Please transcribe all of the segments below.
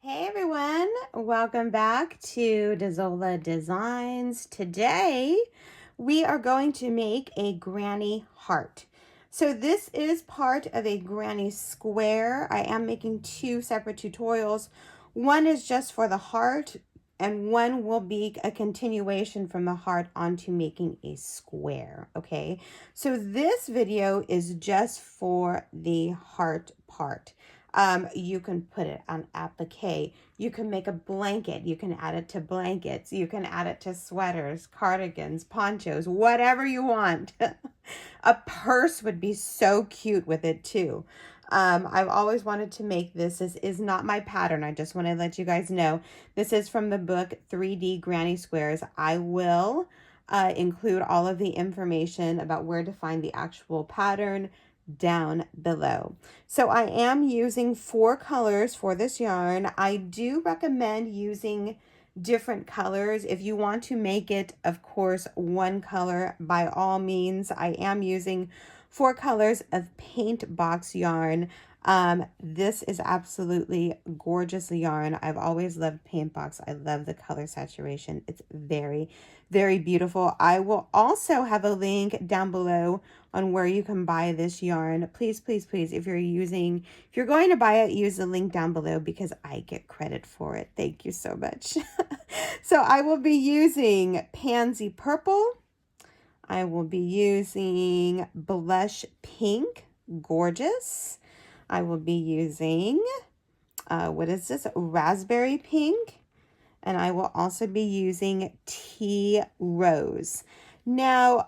Hey everyone, welcome back to Dazola Designs. Today we are going to make a granny heart. So this is part of a granny square. I am making two separate tutorials. One is just for the heart and one will be a continuation from the heart onto making a square, okay? So this video is just for the heart part. You can put it on applique. You can make a blanket. You can add it to blankets. You can add it to sweaters, cardigans, ponchos, whatever you want. A purse would be so cute with it too. I've always wanted to make this. This is not my pattern. I just want to let you guys know. This is from the book 3D Granny Squares. I will include all of the information about where to find the actual pattern down below. So I am using 4 colors for this yarn. I do recommend using different colors. If you want to make it, of course, one color, by all means. I am using 4 colors of paint box yarn. This is absolutely gorgeous yarn. I've always loved paint box. I love the color saturation. It's very, very beautiful. I will also have a link down below on where you can buy this yarn. Please, please, please, if you're going to buy it, use the link down below because I get credit for it. Thank you so much. So I will be using Pansy Purple. I will be using Blush Pink, gorgeous. I will be using, what is this? Raspberry Pink. And I will also be using Tea Rose. Now,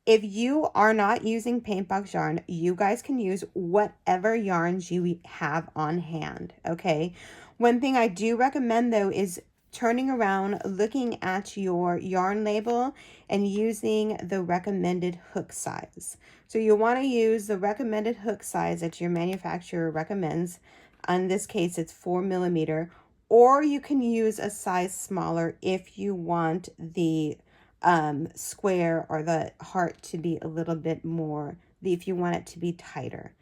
if you are not using paint box yarn, you guys can use whatever yarns you have on hand, okay? One thing I do recommend though is turning around, looking at your yarn label and using the recommended hook size. So you want to use the recommended hook size that your manufacturer recommends. In this case, it's 4 millimeter, or you can use a size smaller if you want the square or the heart to be a little bit more, if you want it to be tighter.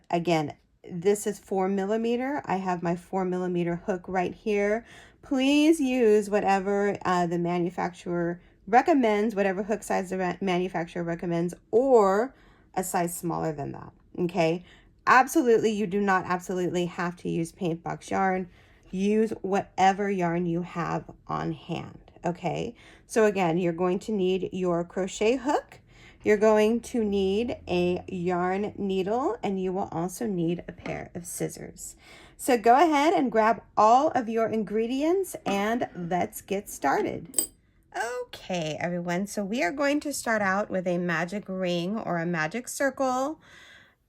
Again, this is 4 millimeter. I have my 4 millimeter hook right here. Please use whatever the manufacturer recommends, whatever hook size the manufacturer recommends, or a size smaller than that, okay? Absolutely, you do not absolutely have to use paint box yarn. Use whatever yarn you have on hand, okay? So again, you're going to need your crochet hook. You're going to need a yarn needle, and you will also need a pair of scissors. So go ahead and grab all of your ingredients and let's get started. Okay, everyone, so we are going to start out with a magic ring or a magic circle.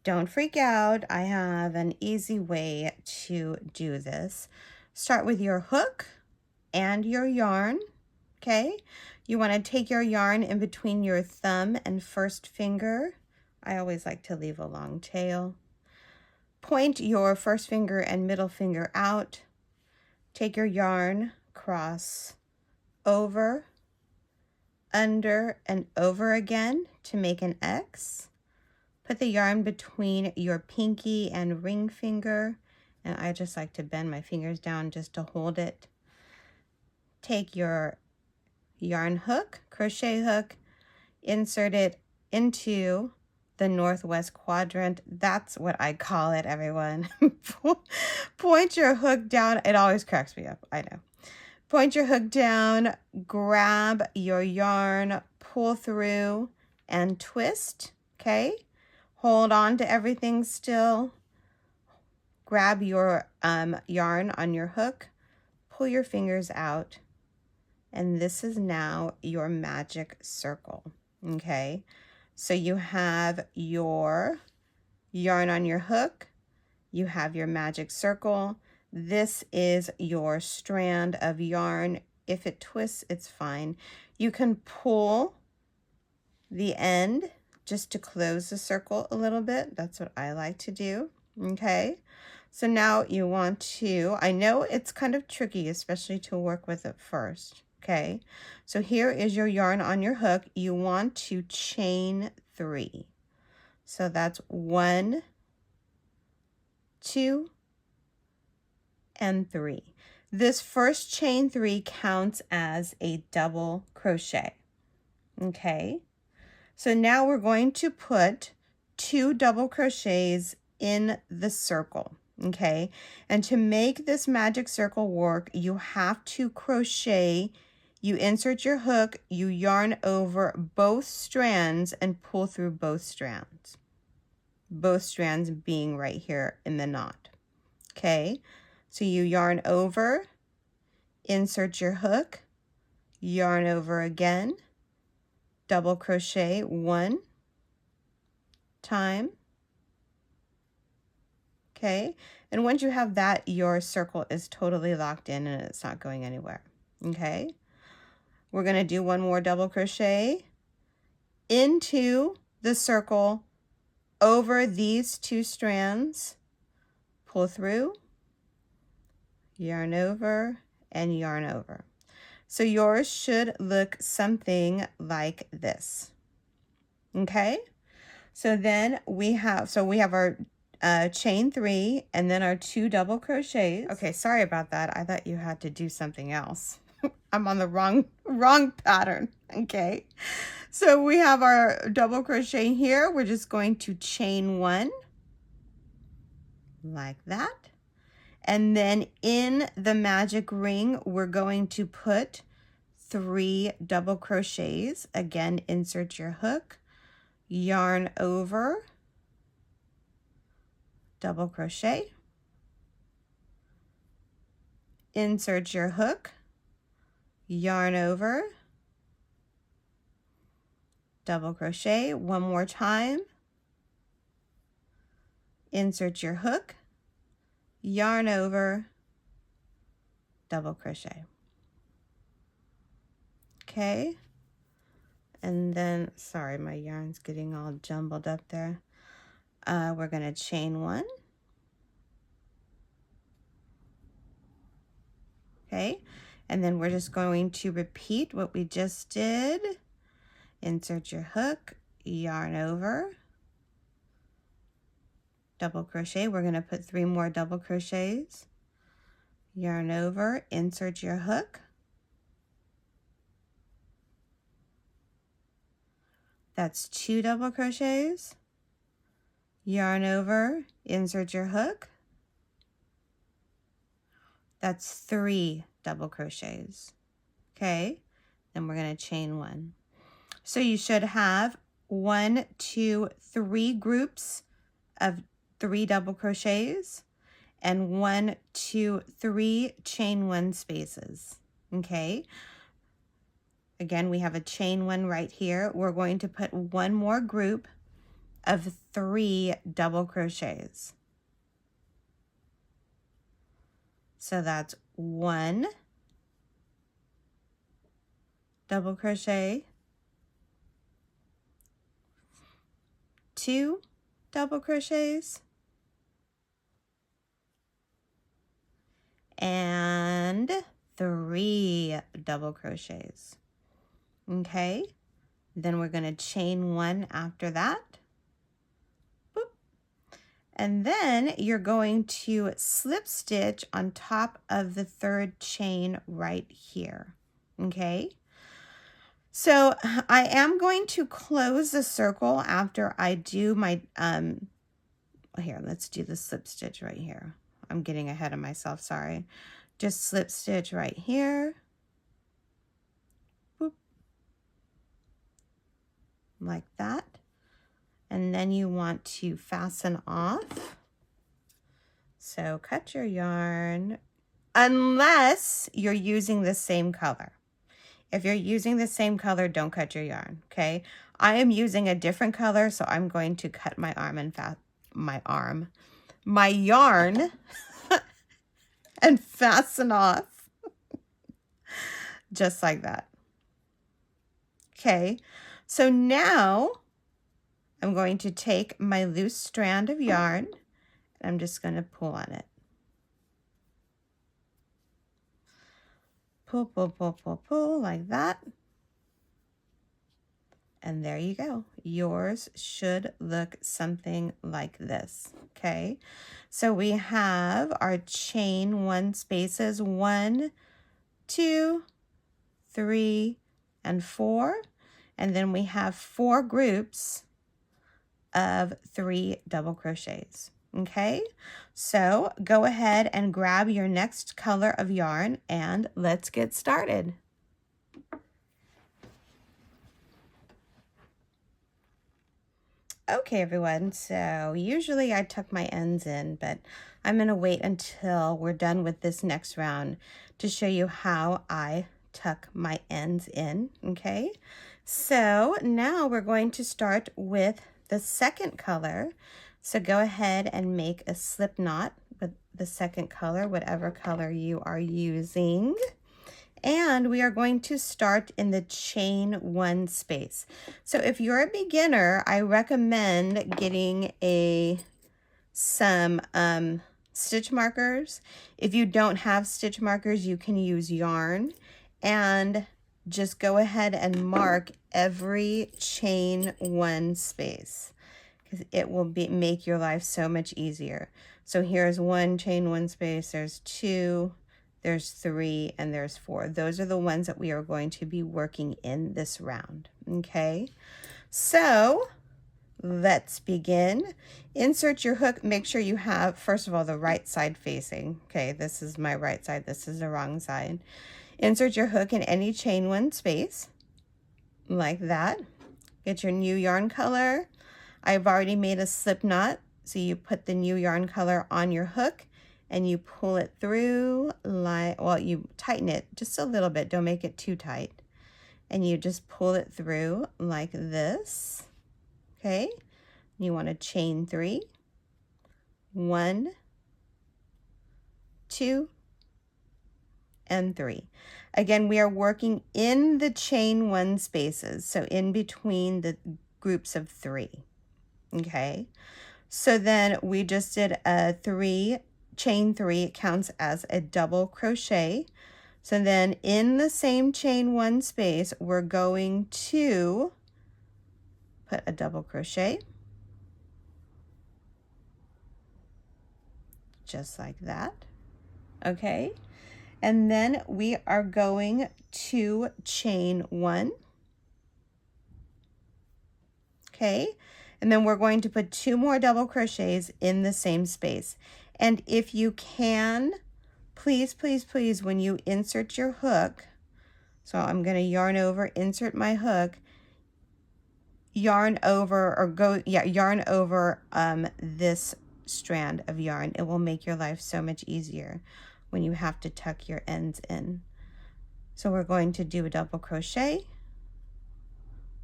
Don't freak out. I have an easy way to do this. Start with your hook and your yarn, okay? You want to take your yarn in between your thumb and first finger. I always like to leave a long tail. Point your first finger and middle finger out. Take your yarn, cross over, under, and over again to make an X. Put the yarn between your pinky and ring finger, and I just like to bend my fingers down just to hold it. Take your yarn hook, crochet hook, insert it into the northwest quadrant. That's what I call it, everyone. Point your hook down. It always cracks me up, I know. Point your hook down, grab your yarn, pull through, and twist, okay? Hold on to everything still. Grab your yarn on your hook, pull your fingers out, and this is now your magic circle, okay? So you have your yarn on your hook, you have your magic circle. This is your strand of yarn. If it twists, it's fine. You can pull the end just to close the circle a little bit. That's what I like to do, okay? So now you want to, I know it's kind of tricky, especially to work with it first, okay? So here is your yarn on your hook. You want to chain 3. So that's 1, 2, and 3. This first chain 3 counts as a double crochet. Okay, so now we're going to put 2 double crochets in the circle. Okay, and to make this magic circle work, you have to crochet. You insert your hook, you yarn over both strands and pull through both strands. Both strands being right here in the knot. Okay, so you yarn over, insert your hook, yarn over again, double crochet 1 time. Okay, and once you have that, your circle is totally locked in and it's not going anywhere. Okay, we're going to do 1 more double crochet into the circle over these 2 strands, pull through, yarn over, and yarn over. So yours should look something like this. Okay, so then we have our chain 3 and then our 2 double crochets. Okay, sorry about that. I thought you had to do something else. I'm on the wrong pattern. Okay, so we have our double crochet here. We're just going to chain 1 like that. And then in the magic ring, we're going to put 3 double crochets. Again, insert your hook, yarn over, double crochet, insert your hook, yarn over, double crochet 1 more time, insert your hook, yarn over, double crochet. Okay, and then, sorry, my yarn's getting all jumbled up there. We're going to chain 1. Okay, and then we're just going to repeat what we just did. Insert your hook, yarn over, double crochet. We're going to put 3 more double crochets, yarn over, insert your hook, that's 2 double crochets, yarn over, insert your hook, that's 3 double crochets. Okay, then we're going to chain 1. So you should have 1, 2, 3 groups of 3 double crochets and 1, 2, 3 chain 1 spaces. Okay, again, we have a chain 1 right here. We're going to put 1 more group of 3 double crochets. So that's 1 double crochet, 2 double crochets, and 3 double crochets. Okay, then we're going to chain 1 after that. Boop. And then you're going to slip stitch on top of the 3rd chain right here. Okay, so I am going to close the circle after I do my here, let's do the slip stitch right here. I'm getting ahead of myself, sorry. Just slip stitch right here. Boop. Like that. And then you want to fasten off. So cut your yarn, unless you're using the same color. If you're using the same color, don't cut your yarn, okay? I am using a different color, so I'm going to cut my yarn and fasten off just like that. Okay, so now I'm going to take my loose strand of yarn and I'm just going to pull on it. Pull, pull, pull, pull, pull like that. And there you go. yours should look something like this. Okay, so we have our chain 1 spaces, 1, 2, 3, and 4, and then we have 4 groups of 3 double crochets. Okay, so go ahead and grab your next color of yarn and let's get started. Okay, everyone, so usually I tuck my ends in, but I'm going to wait until we're done with this next round to show you how I tuck my ends in, okay? So now we're going to start with the second color. So go ahead and make a slip knot with the second color, whatever color you are using. And we are going to start in the chain 1 space. So if you're a beginner, I recommend getting some stitch markers. If you don't have stitch markers, you can use yarn and just go ahead and mark every chain 1 space because it will make your life so much easier. So here's 1 chain 1 space, there's 2, there's 3, and there's 4. Those are the ones that we are going to be working in this round, okay? So let's begin. Insert your hook. Make sure you have, first of all, the right side facing. Okay, this is my right side. This is the wrong side. Insert your hook in any chain 1 space, like that. Get your new yarn color. I've already made a slip knot, so you put the new yarn color on your hook and you pull it through like, well, you tighten it just a little bit, don't make it too tight. And you just pull it through like this, okay? You want to chain 3, 1, 2, and 3. Again, we are working in the chain 1 spaces, so in between the groups of 3, okay? So then we just did a chain 3, it counts as a double crochet. So then in the same chain 1 space, we're going to put a double crochet, just like that, okay? And then we are going to chain 1, okay? And then we're going to put 2 more double crochets in the same space. And if you can, please, please, please, when you insert your hook, so I'm going to yarn over, insert my hook, yarn over this strand of yarn. It will make your life so much easier when you have to tuck your ends in. So we're going to do a double crochet,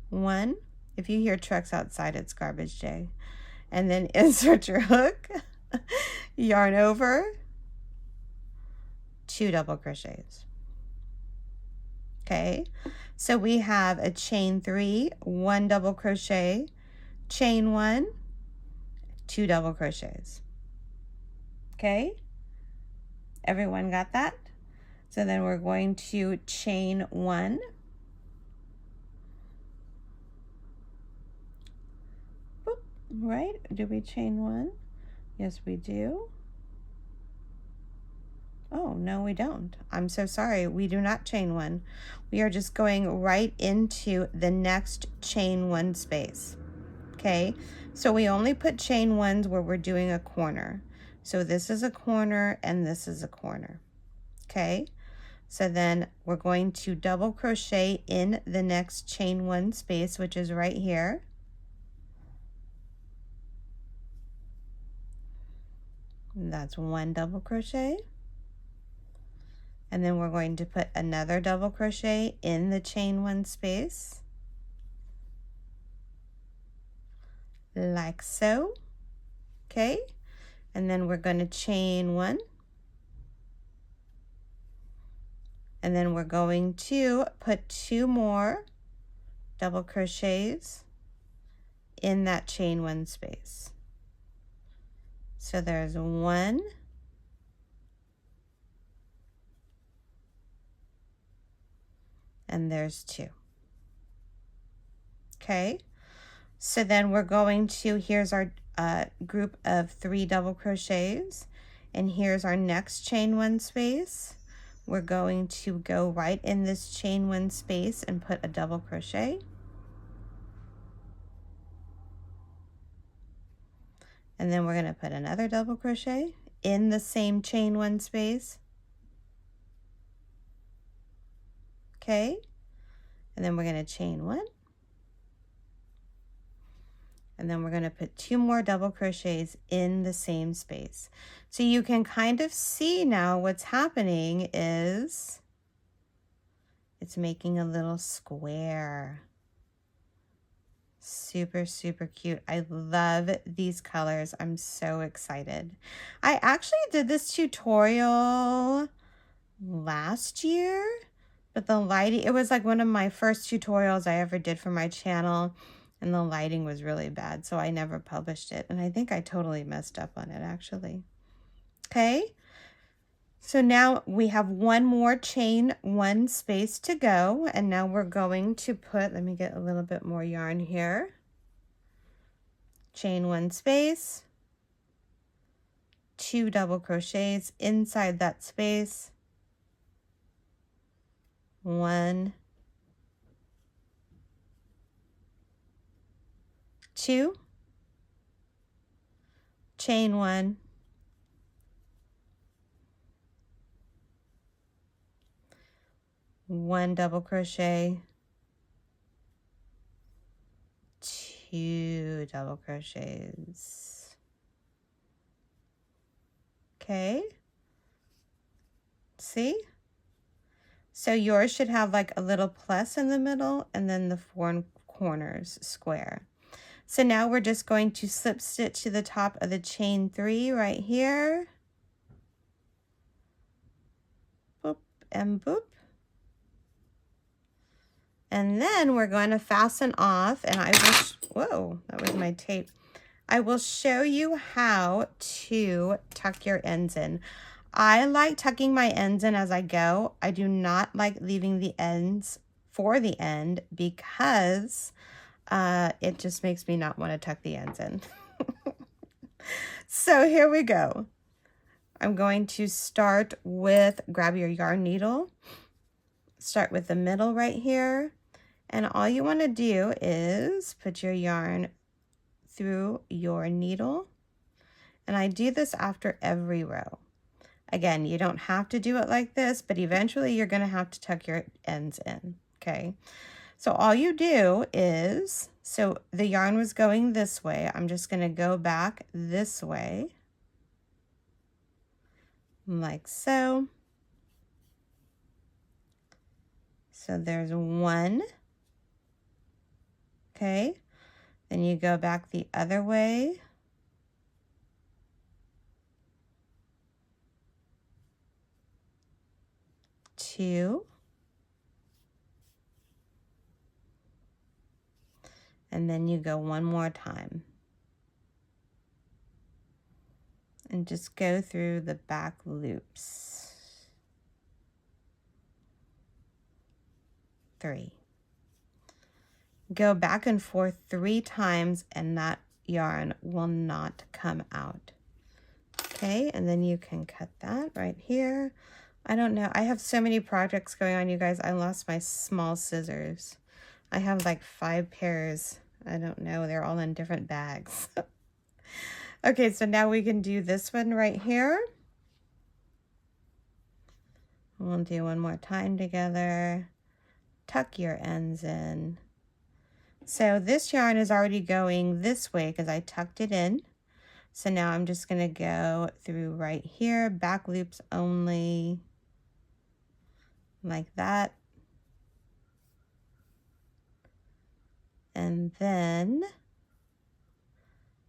1. If you hear trucks outside, it's garbage day. And then insert your hook, yarn over, 2 double crochets. Okay, so we have a chain 3, 1 double crochet, chain 1, 2 double crochets. Okay, everyone got that? So then we're going to chain 1, boop, right? Do we chain 1? Yes, we do. Oh, no, we don't. I'm so sorry. We do not chain 1. We are just going right into the next chain 1 space. Okay, so we only put chain 1s where we're doing a corner. So this is a corner and this is a corner. Okay, so then we're going to double crochet in the next chain 1 space, which is right here. And that's 1 double crochet. And then we're going to put another double crochet in the chain 1 space, like so, okay? And then we're going to chain 1, and then we're going to put 2 more double crochets in that chain 1 space. So there's 1, and there's 2. Okay, So then we're going to, here's our group of 3 double crochets, and here's our next chain 1 space. We're going to go right in this chain 1 space and put a double crochet. And then we're going to put another double crochet in the same chain 1 space. Okay, and then we're going to chain 1. And then we're going to put 2 more double crochets in the same space. So you can kind of see now what's happening is it's making a little square. Super, super cute. I love these colors. I'm so excited. I actually did this tutorial last year, but the lighting, it was like one of my first tutorials I ever did for my channel, and the lighting was really bad, so I never published it, and I think I totally messed up on it actually. Okay, so now we have 1 more chain 1 space to go, and now we're going to put, let me get a little bit more yarn here, chain 1 space, 2 double crochets inside that space, 1, 2, chain 1, 1 double crochet, 2 double crochets. Okay, see? So yours should have like a little plus in the middle and then the 4 corners square. So now we're just going to slip stitch to the top of the chain 3 right here. Boop and boop. And then we're going to fasten off, and I will, whoa, that was my tape. I will show you how to tuck your ends in. I like tucking my ends in as I go. I do not like leaving the ends for the end because it just makes me not want to tuck the ends in. So here we go. I'm going to start with, grab your yarn needle, start with the middle right here, and all you want to do is put your yarn through your needle, and I do this after every row. Again, you don't have to do it like this, but eventually you're going to have to tuck your ends in, okay? So all you do is, so the yarn was going this way, I'm just going to go back this way, like so. So there's 1, okay? Then you go back the other way. 2. And then you go 1 more time. And just go through the back loops. 3. Go back and forth 3 times and that yarn will not come out. Okay, and then you can cut that right here. I don't know, I have so many projects going on, you guys. I lost my small scissors. I have like 5 pairs. I don't know, they're all in different bags. Okay, so now we can do this one right here. We'll do 1 more time together. Tuck your ends in. So this yarn is already going this way because I tucked it in. So now I'm just going to go through right here, back loops only, like that. And then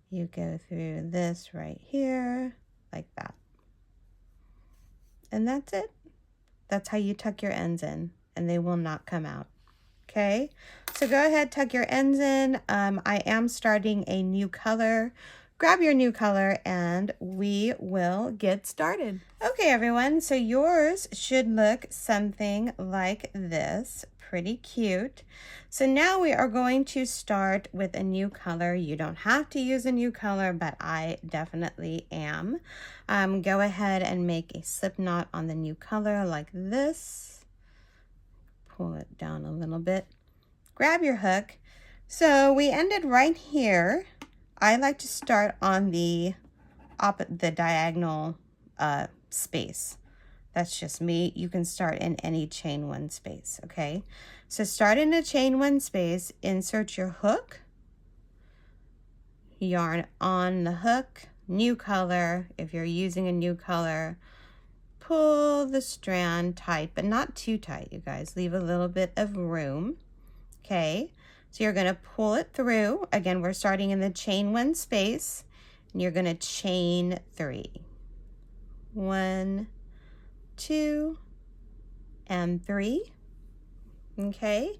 you go through this right here, like that. And that's it. That's how you tuck your ends in, and they will not come out. Okay, so go ahead, tuck your ends in. I am starting a new color. Grab your new color and we will get started. Okay, everyone, so yours should look something like this. pretty cute. So now we are going to start with a new color. You don't have to use a new color, but I definitely am. Go ahead and make a slip knot on the new color like this. Pull it down a little bit. Grab your hook. So we ended right here. I like to start on the diagonal space. That's just me. You can start in any chain one space, okay? So start in a chain one space, insert your hook, yarn on the hook, new color. If you're using a new color, pull the strand tight, but not too tight, you guys. Leave a little bit of room, okay? So you're gonna pull it through. Again, we're starting in the chain one space, and you're gonna chain 3. 1, 2, and 3. Okay,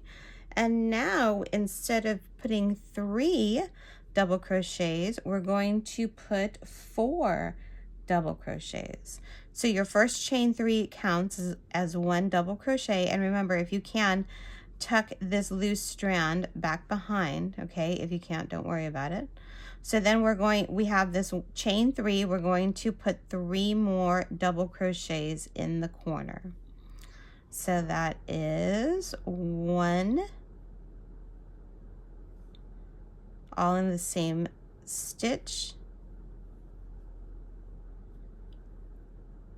and now instead of putting 3 double crochets, we're going to put 4 double crochets. So your first chain 3 counts as 1 double crochet, and remember, if you can, tuck this loose strand back behind, okay? If you can't, don't worry about it. So then we have this chain 3, we're going to put 3 more double crochets in the corner. So that is 1, all in the same stitch,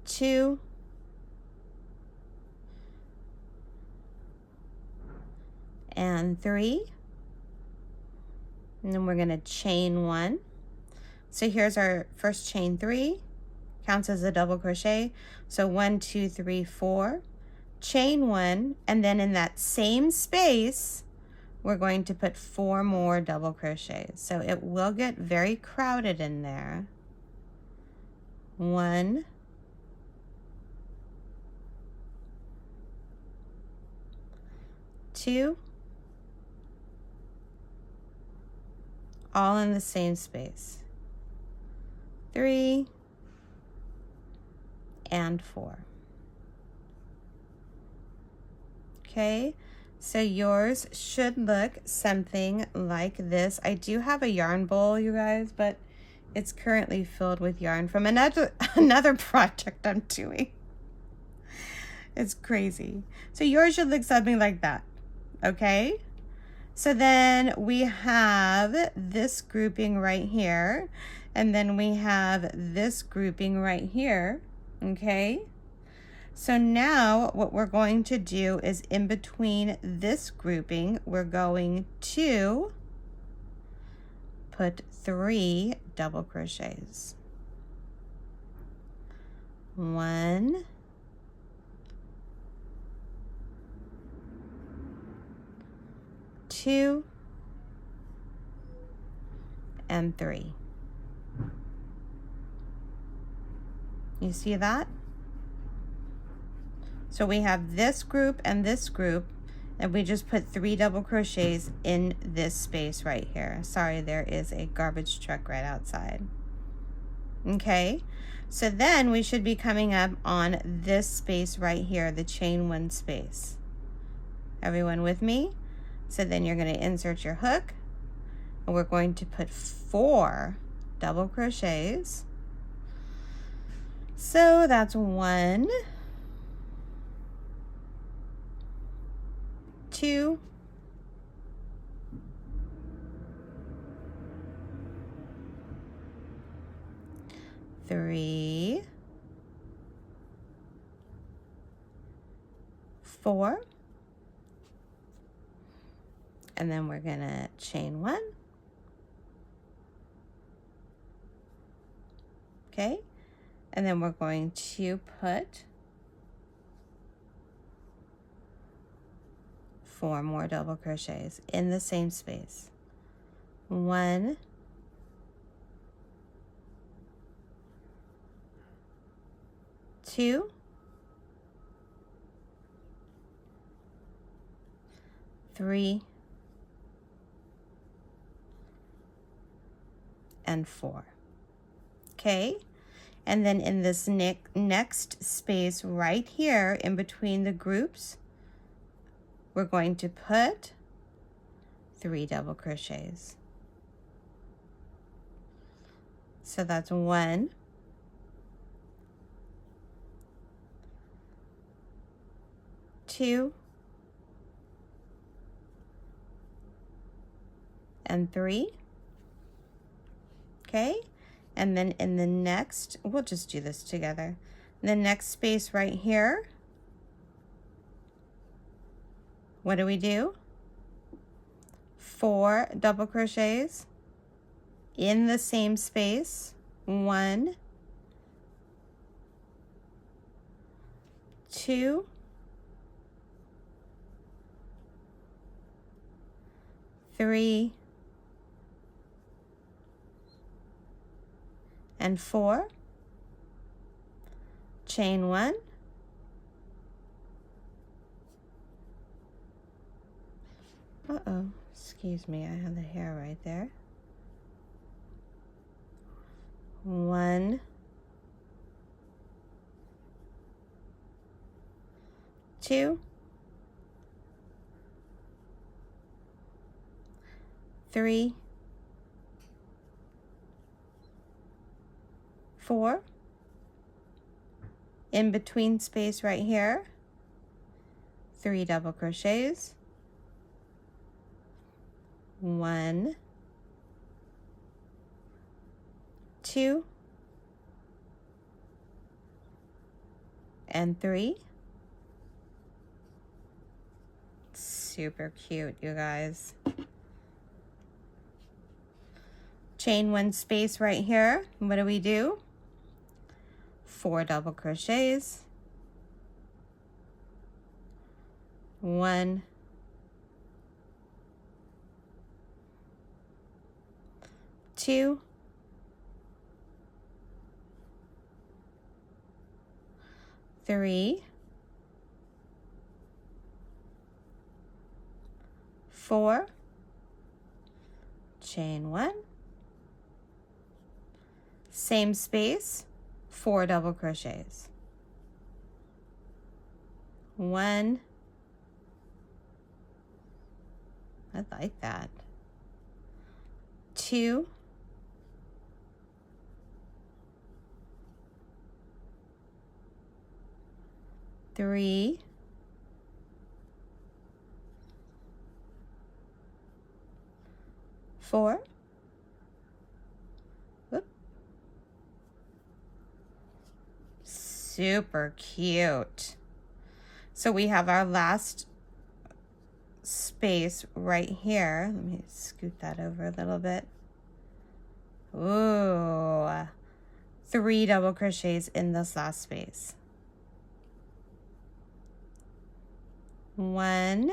2, and 3. And then we're going to chain 1. So here's our first chain 3, counts as a double crochet. So 1, 2, 3, 4, chain 1, and then in that same space, we're going to put 4 more double crochets. So it will get very crowded in there. 1, 2, all in the same space, 3, and 4. Okay, so yours should look something like this. I do have a yarn bowl, you guys, but it's currently filled with yarn from another project I'm doing. It's crazy. So yours should look something like that, okay? So then we have this grouping right here, and then we have this grouping right here, okay? So now what we're going to do is in between this grouping, we're going to put 3 double crochets. 1, 2, and 3. You see that? So we have this group, and we just put 3 double crochets in this space right here. Sorry, there is a garbage truck right outside. Okay, so then we should be coming up on this space right here, the chain 1 space. Everyone with me? So then you're going to insert your hook, and we're going to put 4 double crochets. So that's 1, 2, 3, 4, and then we're gonna chain 1. Okay, and then we're going to put 4 more double crochets in the same space. 1, 2, 3, and 4. Okay, and then in this next space right here in between the groups, we're going to put 3 double crochets. So that's 1, 2, and 3. Okay, and then in the next, we'll just do this together. The next space right here, what do? 4 double crochets in the same space. 1, 2, 3, and 4. Chain 1. Uh-oh, excuse me, I have the hair right there. 1, 2, 3, 4. In between space right here, 3 double crochets. 1, 2, and 3. Super cute, you guys. Chain 1 space right here. What do? 4 double crochets. 1, 2, 3, 4, chain 1, same space, 4 double crochets. 1, I like that. 2, 3, 4. Whoop. Super cute. So we have our last space right here. Let me scoot that over a little bit. Ooh, 3 double crochets in this last space. 1,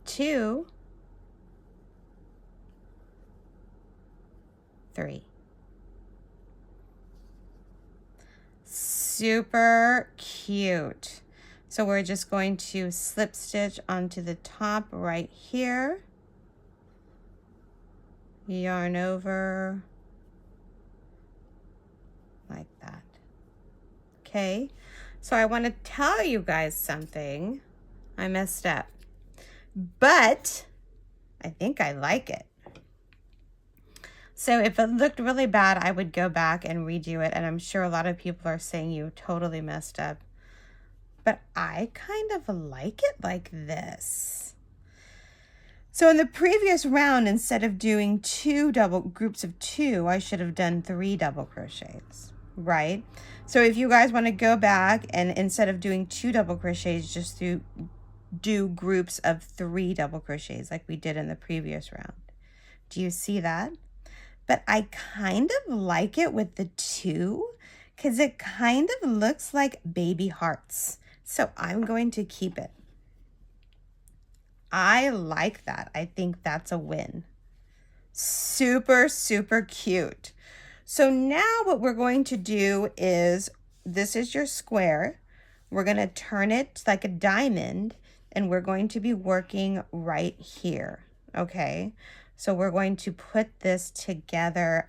2, 3. Super cute. So we're just going to slip stitch onto the top right here. Yarn over like that. Okay, so I want to tell you guys something. I messed up, but I think I like it. So if it looked really bad, I would go back and redo it, and I'm sure a lot of people are saying you totally messed up. But I kind of like it like this. So in the previous round, instead of doing 2 double groups of 2, I should have done 3 double crochets, right? So if you guys want to go back and instead of doing 2 double crochets, just do groups of 3 double crochets like we did in the previous round. Do you see that? But I kind of like it with the 2 because it kind of looks like baby hearts. So I'm going to keep it. I like that. I think that's a win. Super, super cute. So now what we're going to do is, this is your square. We're going to turn it like a diamond, and we're going to be working right here. Okay, so we're going to put this together,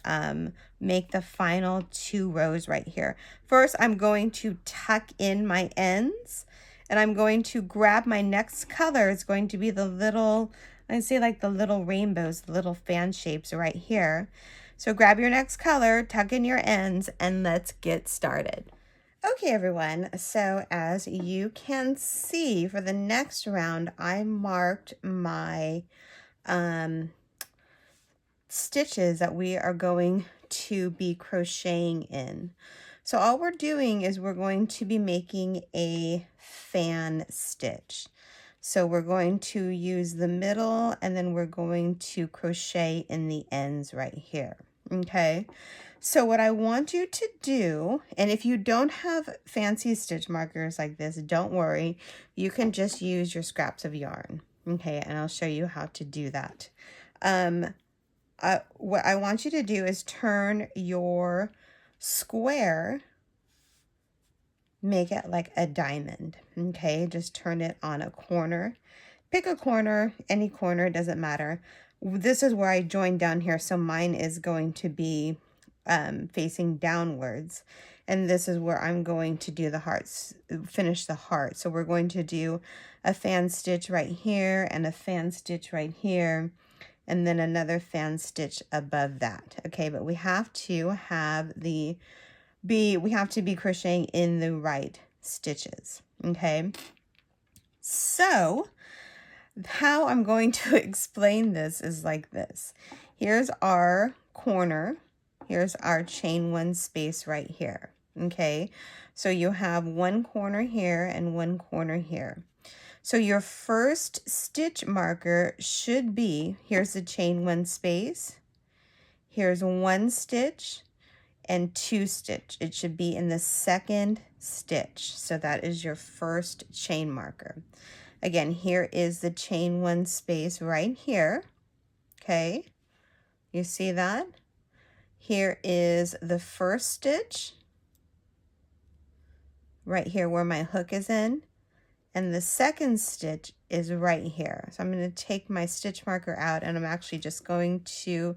make the final 2 rows right here. First, I'm going to tuck in my ends, and I'm going to grab my next color. It's going to be the little, I'd say like the little rainbows, the little fan shapes right here. So grab your next color, tuck in your ends, and let's get started. Okay, everyone, so as you can see, for the next round, I marked my stitches that we are going to be crocheting in. So all we're doing is we're going to be making a fan stitch. So we're going to use the middle, and then we're going to crochet in the ends right here. Okay, so what I want you to do, and if you don't have fancy stitch markers like this, don't worry, you can just use your scraps of yarn. Okay, and I'll show you how to do that. What I want you to do is turn your square, make it like a diamond. Okay, just turn it on a corner. Pick a corner, any corner, doesn't matter. This is where I joined down here, so mine is going to be facing downwards, and this is where I'm going to do the hearts, finish the heart. So we're going to do a fan stitch right here and a fan stitch right here, and then another fan stitch above that. Okay, but we have to have we have to be crocheting in the right stitches. Okay, so how I'm going to explain this is like this. Here's our corner. Here's our chain 1 space right here. Okay, so you have one corner here and one corner here. So your first stitch marker should be, here's the chain 1 space, here's 1 stitch and 2 stitch. It should be in the second stitch. So that is your first chain marker. Again, here is the chain 1 space right here. Okay, you see that? Here is the first stitch right here where my hook is in. And the second stitch is right here. So I'm going to take my stitch marker out, and I'm actually just going to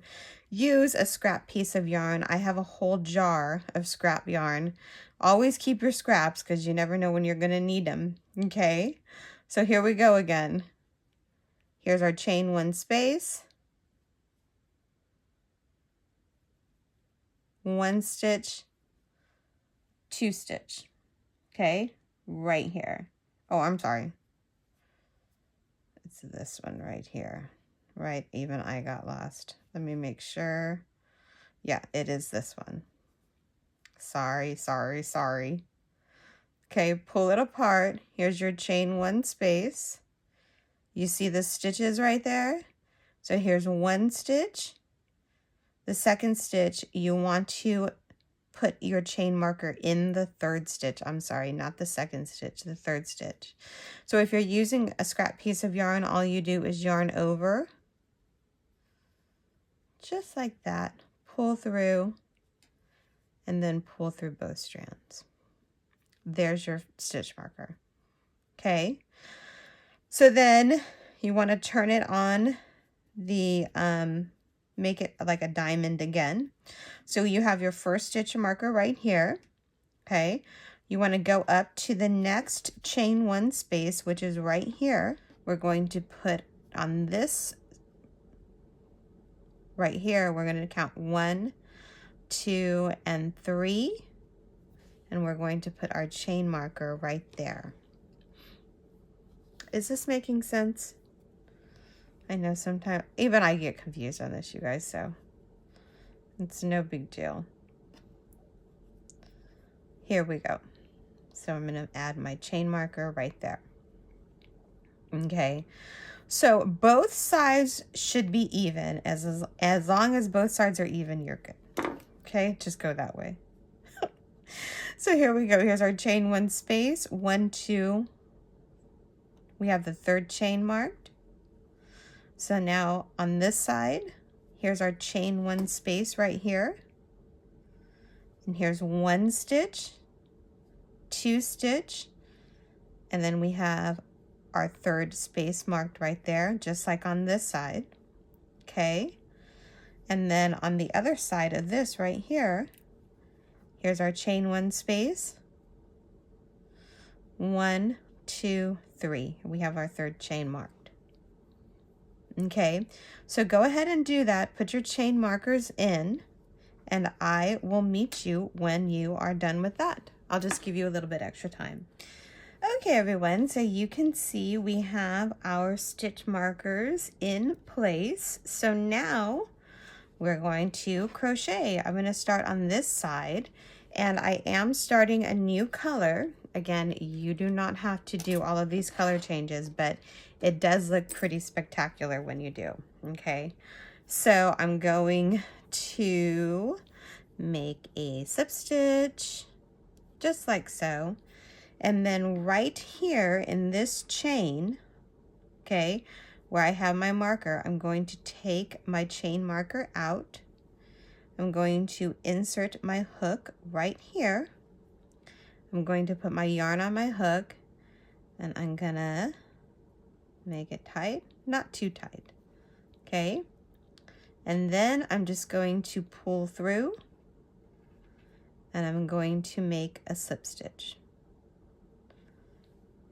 use a scrap piece of yarn. I have a whole jar of scrap yarn. Always keep your scraps because you never know when you're going to need them. Okay, so here we go again. Here's our chain 1 space, 1 stitch, 2 stitch. Okay, right here. Oh, I'm sorry. It's this one right here. Right, even I got lost. Let me make sure. Yeah, it is this one. Sorry. Okay, pull it apart. Here's your chain 1 space. You see the stitches right there? So here's 1 stitch. The second stitch, you want to put your chain marker in the 3rd stitch. I'm sorry, not the 2nd stitch, the 3rd stitch. So if you're using a scrap piece of yarn, all you do is yarn over, just like that, pull through, and then pull through both strands. There's your stitch marker. Okay, so then you want to turn it on the make it like a diamond again. So you have your first stitch marker right here. Okay, you want to go up to the next chain 1 space, which is right here. We're going to put on this right here, we're going to count 1, 2, and 3, and we're going to put our chain marker right there. Is this making sense? I know sometimes even I get confused on this, you guys, so it's no big deal. Here we go. So I'm going to add my chain marker right there. Okay, so both sides should be even. As long as both sides are even, you're good. Okay, just go that way. So here we go. Here's our chain 1 space, 1, 2. We have the 3rd chain marked. So now on this side, here's our chain 1 space right here. And here's 1 stitch, 2 stitch, and then we have our third space marked right there, just like on this side, okay? And then on the other side of this right here, here's our chain 1 space. 1, 2, 3. We have our third chain marked. Okay, so go ahead and do that. Put your chain markers in, and I will meet you when you are done with that. I'll just give you a little bit extra time. Okay, everyone, so you can see we have our stitch markers in place. So now we're going to crochet. I'm going to start on this side, and I am starting a new color. Again, you do not have to do all of these color changes, but it does look pretty spectacular when you do, okay? So I'm going to make a slip stitch, just like so. And then right here in this chain, okay, where I have my marker, I'm going to take my chain marker out. I'm going to insert my hook right here. I'm going to put my yarn on my hook, and I'm gonna make it tight, not too tight, okay? And then I'm just going to pull through, and I'm going to make a slip stitch.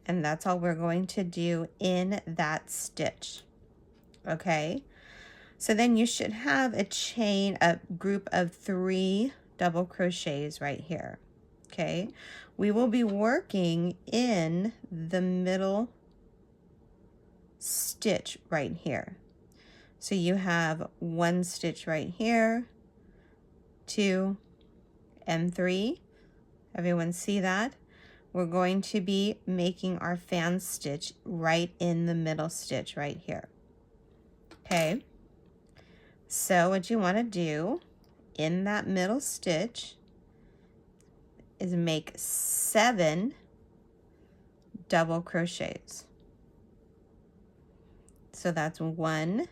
And that's all we're going to do in that stitch, okay? So then you should have a group of 3 double crochets right here, okay? We will be working in the middle stitch right here. So you have 1 stitch right here, 2, and 3. Everyone see that? We're going to be making our fan stitch right in the middle stitch right here. Okay, so what you want to do in that middle stitch is make 7 double crochets. So that's 1,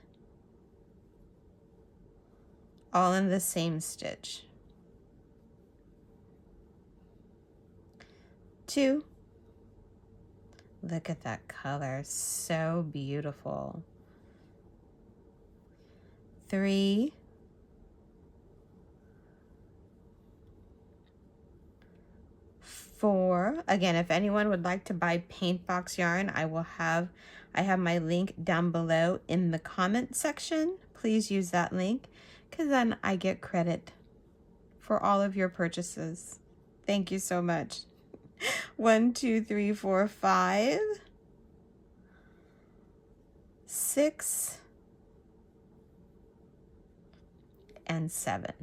all in the same stitch. 2, look at that color, so beautiful. 3, 4. Again, if anyone would like to buy paint box yarn, I have my link down below in the comment section. Please use that link, because then I get credit for all of your purchases. Thank you so much. 1, 2, 3, 4, 5, 6, and 7.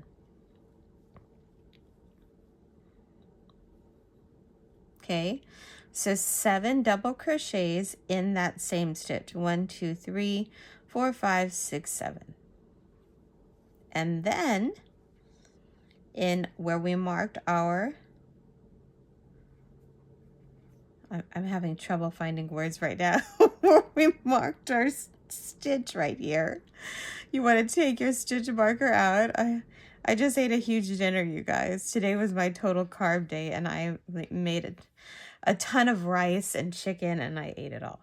Okay, so 7 double crochets in that same stitch. 1, 2, 3, 4, 5, 6, 7. And then in where we marked our, I'm having trouble finding words right now, where we marked our stitch right here. You want to take your stitch marker out. I just ate a huge dinner, you guys. Today was my total carb day, and I made a ton of rice and chicken, and I ate it all.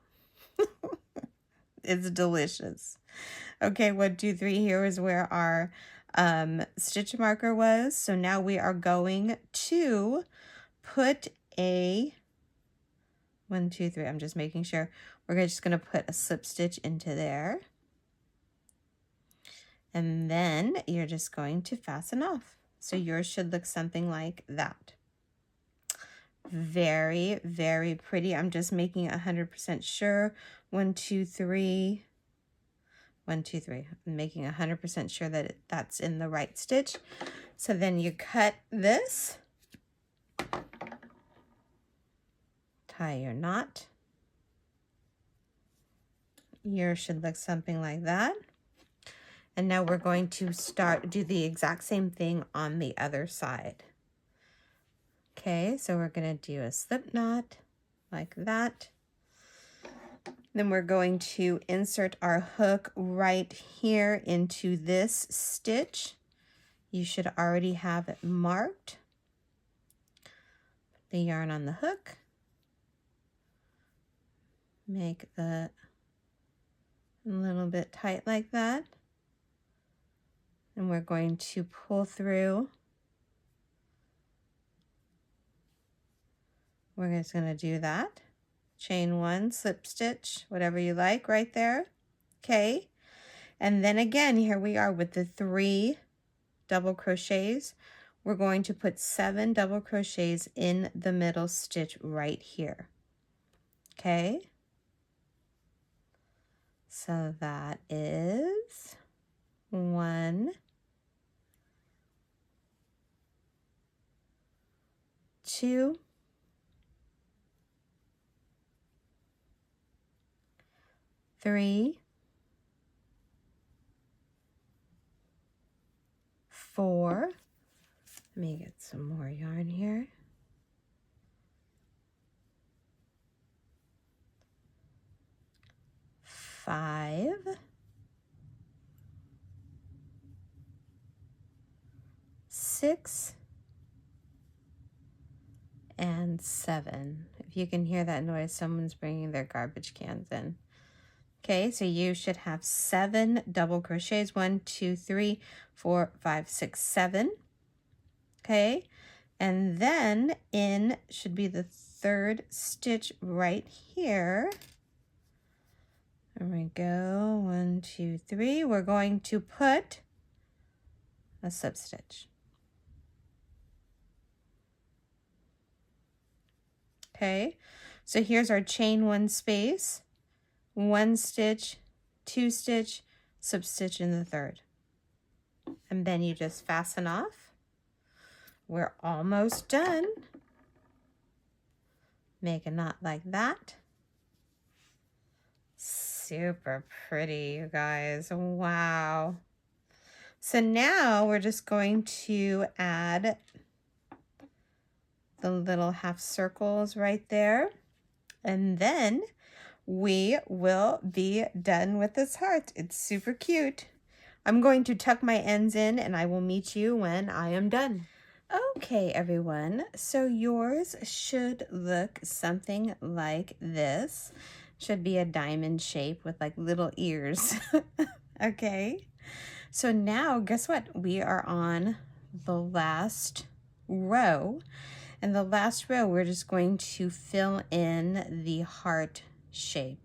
It's delicious. Okay, 1, 2, 3, here is where our stitch marker was. So now we are going to put a 1, 2, 3. I'm just making sure. We're just going to put a slip stitch into there. And then you're just going to fasten off. So yours should look something like that. Very, very pretty. I'm just making 100% sure. 1, 2, 3. 1, 2, 3. I'm making 100% sure that that's in the right stitch. So then you cut this. Tie your knot. Yours should look something like that. And now we're going to do the exact same thing on the other side. Okay, so we're going to do a slip knot like that. Then we're going to insert our hook right here into this stitch. You should already have it marked. The yarn on the hook. make the a little bit tight like that. And we're going to pull through. We're just going to do that. Chain 1, slip stitch, whatever you like right there. Okay. And then again, here we are with the 3 double crochets. We're going to put 7 double crochets in the middle stitch right here. Okay. So that is 1, 2, 3, 4. Let me get some more yarn here. 5, 6, and 7. If you can hear that noise, someone's bringing their garbage cans in. Okay, so you should have 7 double crochets. 1, 2, 3, 4, 5, 6, 7. Okay, and then in should be the 3rd stitch right here. There we go. 1, 2, 3. We're going to put a slip stitch. Okay, so here's our chain 1 space, 1 stitch, 2 stitch, slip stitch in the 3rd. And then you just fasten off. We're almost done. Make a knot like that. Super pretty, you guys. Wow. So now we're just going to add the little half circles right there. And then we will be done with this heart. It's super cute. I'm going to tuck my ends in and I will meet you when I am done. Okay, everyone. So yours should look something like this. Should be a diamond shape with like little ears. Okay. So now guess what? We are on the last row. And the last row, we're just going to fill in the heart shape,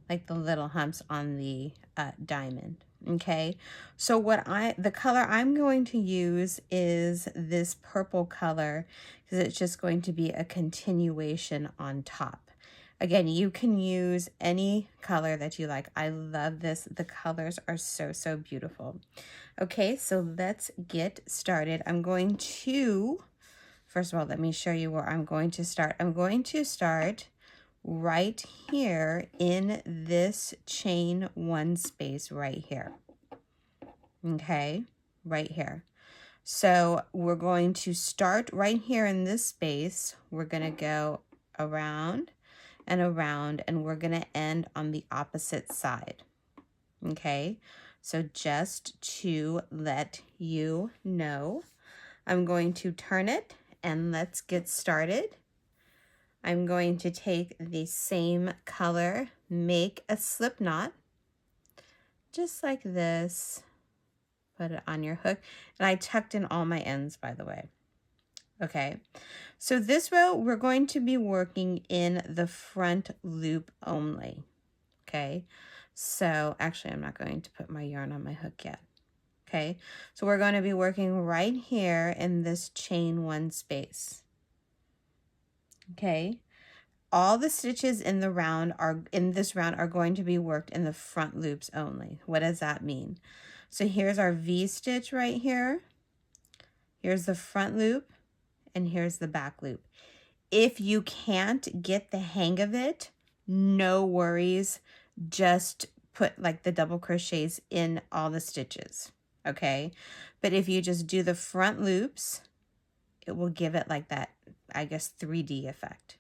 like the little humps on the diamond. Okay, so the color I'm going to use is this purple color because it's just going to be a continuation on top. Again, you can use any color that you like. I love this. The colors are so, so beautiful. Okay, so let's get started. I'm going to, first of all, let me show you where I'm going to start. I'm going to start right here in this chain 1 space right here. Okay, right here. So we're going to start right here in this space. We're going to go around and around, and we're going to end on the opposite side. Okay, so just to let you know, I'm going to turn it and let's get started. I'm going to take the same color, make a slip knot, just like this. Put it on your hook. And I tucked in all my ends, by the way. Okay, so this row, we're going to be working in the front loop only. Okay, so actually, I'm not going to put my yarn on my hook yet. Okay, so we're going to be working right here in this chain 1 space. Okay, all the stitches in this round are going to be worked in the front loops only. What does that mean? So here's our V stitch right here. Here's the front loop, and here's the back loop. If you can't get the hang of it, no worries. Just put like the double crochets in all the stitches, okay? But if you just do the front loops, it will give it like that, I guess, 3D effect.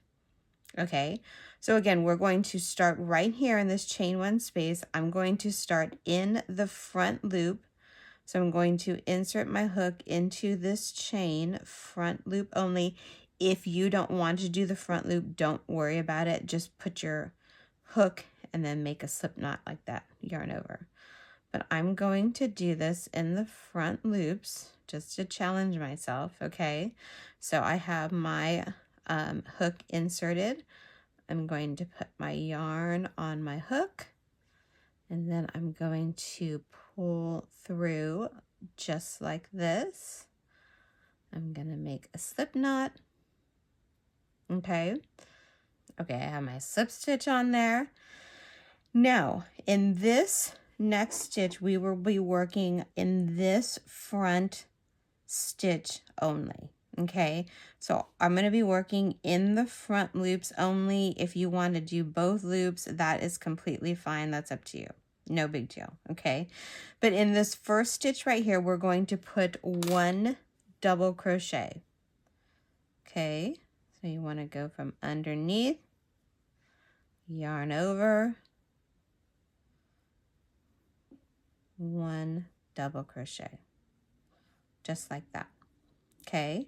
Okay, so again, we're going to start right here in this chain 1 space. I'm going to start in the front loop. So I'm going to insert my hook into this chain, front loop only. If you don't want to do the front loop, don't worry about it. Just put your hook and then make a slip knot like that, yarn over. But I'm going to do this in the front loops just to challenge myself, okay? So I have my hook inserted. I'm going to put my yarn on my hook, and then I'm going to pull through just like this. I'm going to make a slip knot, okay? Okay, I have my slip stitch on there. Now, in this next stitch, we will be working in this front stitch only, okay? So I'm going to be working in the front loops only. If you want to do both loops, that is completely fine. That's up to you. No big deal, okay? But in this first stitch right here, we're going to put 1 double crochet, okay? So you want to go from underneath, yarn over, 1 double crochet, just like that, okay?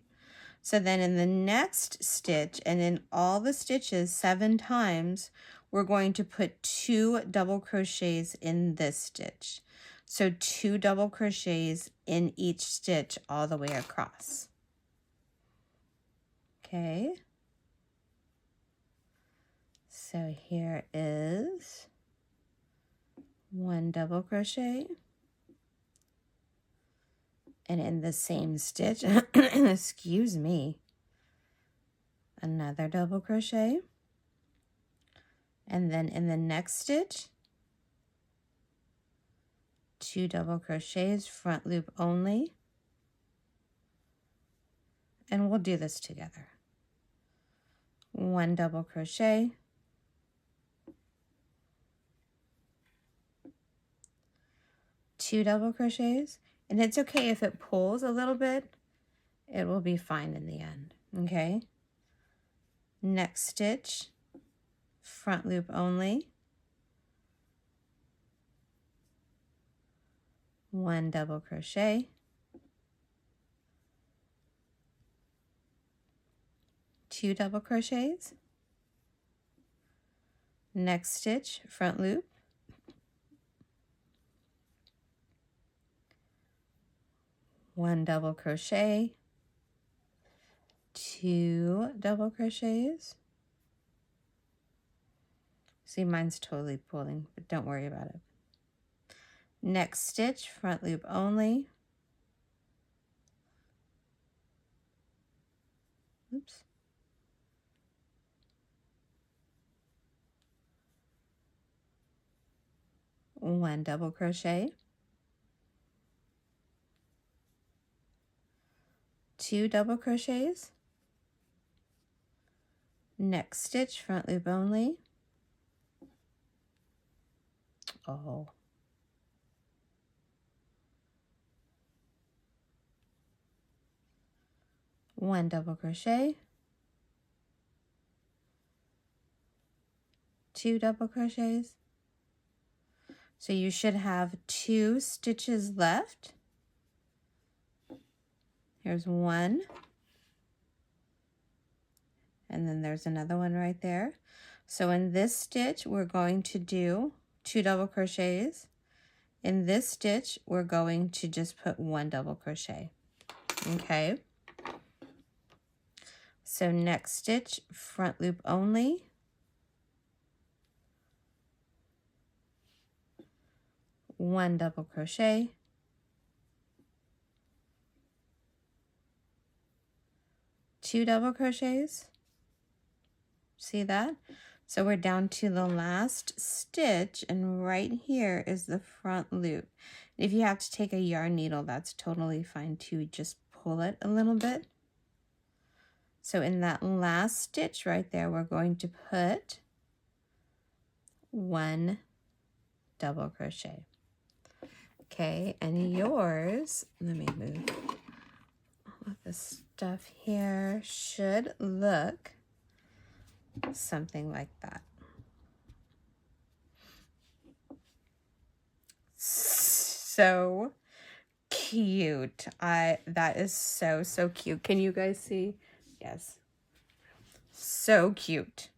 So then in the next stitch, and in all the stitches 7 times, we're going to put 2 double crochets in this stitch. So 2 double crochets in each stitch all the way across. Okay. So here is 1 double crochet. And in the same stitch, excuse me, another double crochet. And then in the next stitch, 2 double crochets, front loop only. And we'll do this together. 1 double crochet, 2 double crochets, and it's okay if it pulls a little bit, it will be fine in the end, okay? Next stitch, front loop only, 1 double crochet, 2 double crochets, next stitch, front loop, 1 double crochet, 2 double crochets. See, mine's totally pulling, but don't worry about it. Next stitch, front loop only. Oops. One double crochet, 2 double crochets, next stitch, front loop only. Oh. 1 double crochet, 2 double crochets. So you should have 2 stitches left. Here's 1. And then there's another one right there. So in this stitch, we're going to do 2 double crochets. In this stitch, we're going to just put 1 double crochet. Okay. So next stitch, front loop only. 1 double crochet, 2 double crochets. See that? So we're down to the last stitch, and right here is the front loop. If you have to take a yarn needle, that's totally fine too. Just pull it a little bit. So in that last stitch right there, we're going to put 1 double crochet. Okay, and yours, let me move all of this stuff here, should look something like that. So cute. That is so cute. Can you guys see? Yes. So cute.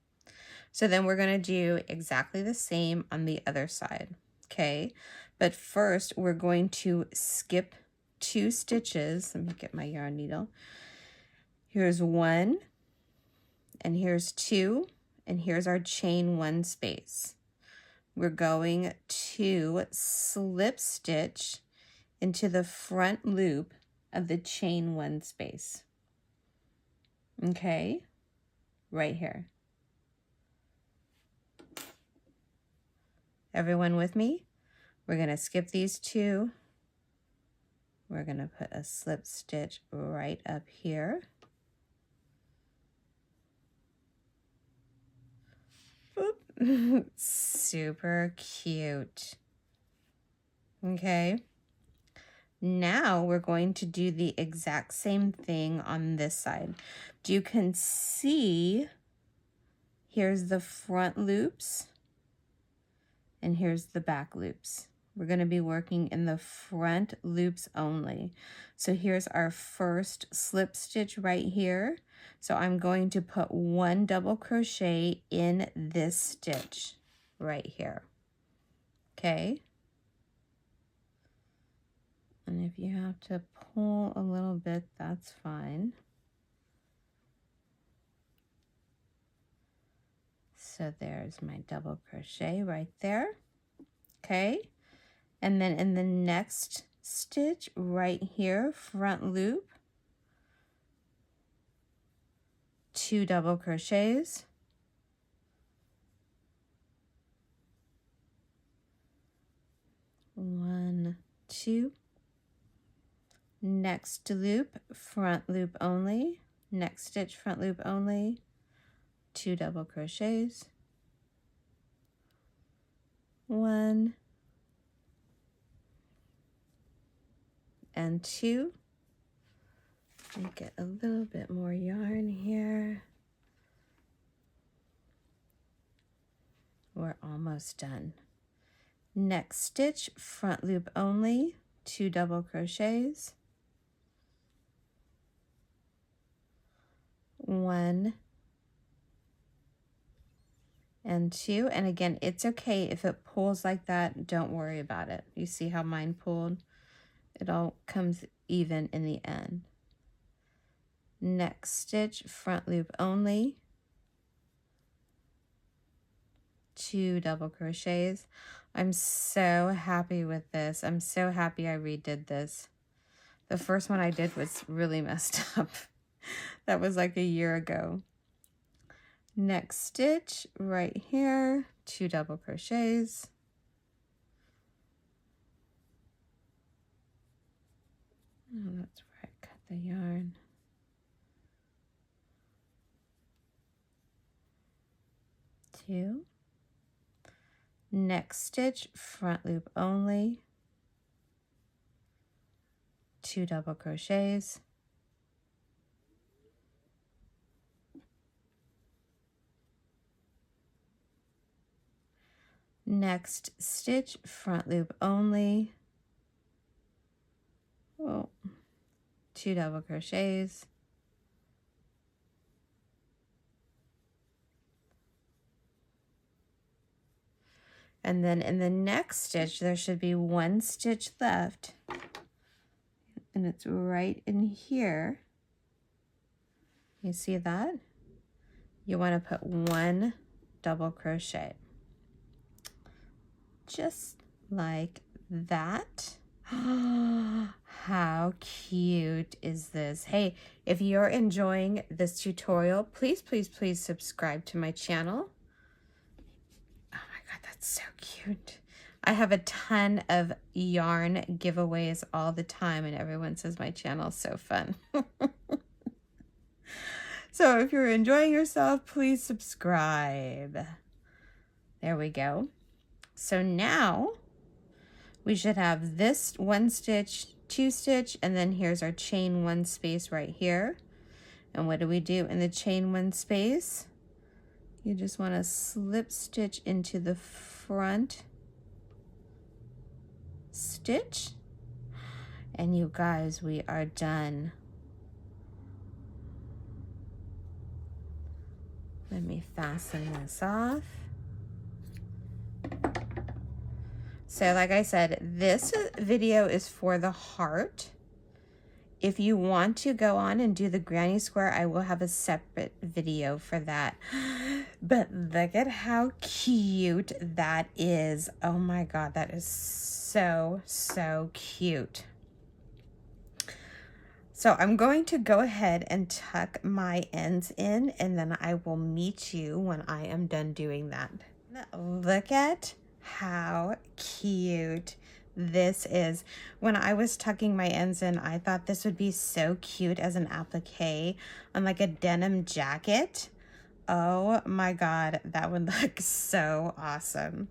So then we're going to do exactly the same on the other side, okay? But first, we're going to skip 2 stitches. Let me get my yarn needle. Here's 1, and here's 2, and here's our chain 1 space. We're going to slip stitch into the front loop of the chain 1 space. Okay, right here. Everyone with me? We're going to skip these 2. We're going to put a slip stitch right up here. Boop. Super cute. Okay. Now we're going to do the exact same thing on this side. You can see here's the front loops and here's the back loops. We're going to be working in the front loops only. So here's our first slip stitch right here. So I'm going to put 1 double crochet in this stitch right here. Okay. And if you have to pull a little bit, that's fine. So there's my double crochet right there. Okay. And then in the next stitch right here, front loop, 2 double crochets. 1, 2. Next loop, front loop only. Next stitch, front loop only. 2 double crochets. 1 and 2. Let me get a little bit more yarn here. We're almost done. Next stitch, front loop only, 2 double crochets. 1 and 2. And again, it's okay if it pulls like that. Don't worry about it. You see how mine pulled? It all comes even in the end. Next stitch, front loop only, 2 double crochets. I'm so happy with this. I'm so happy I redid this. The first one I did was really messed up. That was like a year ago. Next stitch right here, 2 double crochets. Oh, that's where I cut the yarn. 2. Next stitch, front loop only, 2 double crochets. Next stitch, front loop only, 2 double crochets. And then in the next stitch, there should be 1 stitch left. And it's right in here. You see that? You want to put 1 double crochet. Just like that. How cute is this? Hey, if you're enjoying this tutorial, please, please, please subscribe to my channel. Oh my God, that's so cute. I have a ton of yarn giveaways all the time, and everyone says my channel is so fun. So if you're enjoying yourself, please subscribe. There we go. So now we should have this 1 stitch, 2 stitch, and then here's our chain 1 space right here. And what do we do in the chain 1 space? You just want to slip stitch into the front stitch. And you guys, we are done. Let me fasten this off. So like I said, this video is for the heart. If you want to go on and do the granny square, I will have a separate video for that. But look at how cute that is. Oh my God, that is so, so cute. So I'm going to go ahead and tuck my ends in, and then I will meet you when I am done doing that. Look at how cute this is. When I was tucking my ends in, I thought this would be so cute as an applique on like a denim jacket. Oh my God, that would look so awesome.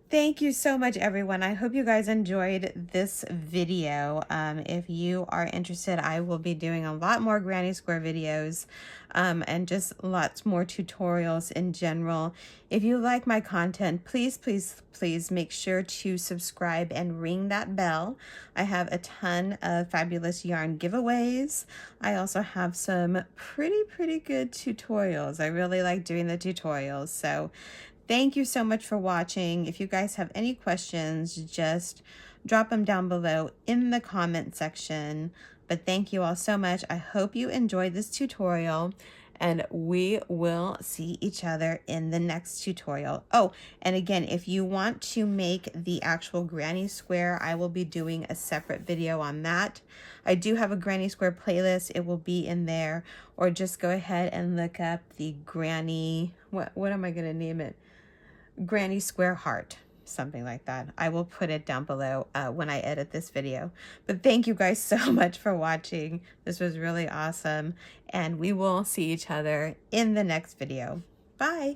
Thank you so much, everyone. I hope you guys enjoyed this video. If you are interested, I will be doing a lot more granny square videos and just lots more tutorials in general. If you like my content, please, please, please make sure to subscribe and ring that bell. I have a ton of fabulous yarn giveaways. I also have some pretty good tutorials. I really like doing the tutorials. So thank you so much for watching. If you guys have any questions, just drop them down below in the comment section. But thank you all so much. I hope you enjoyed this tutorial, and we will see each other in the next tutorial. Oh, and again, if you want to make the actual granny square, I will be doing a separate video on that. I do have a granny square playlist. It will be in there, or just go ahead and look up the granny, what am I gonna name it? Granny square heart, something like that. I will put it down below when I edit this video. But thank you guys so much for watching. This was really awesome, and we will see each other in the next video. Bye.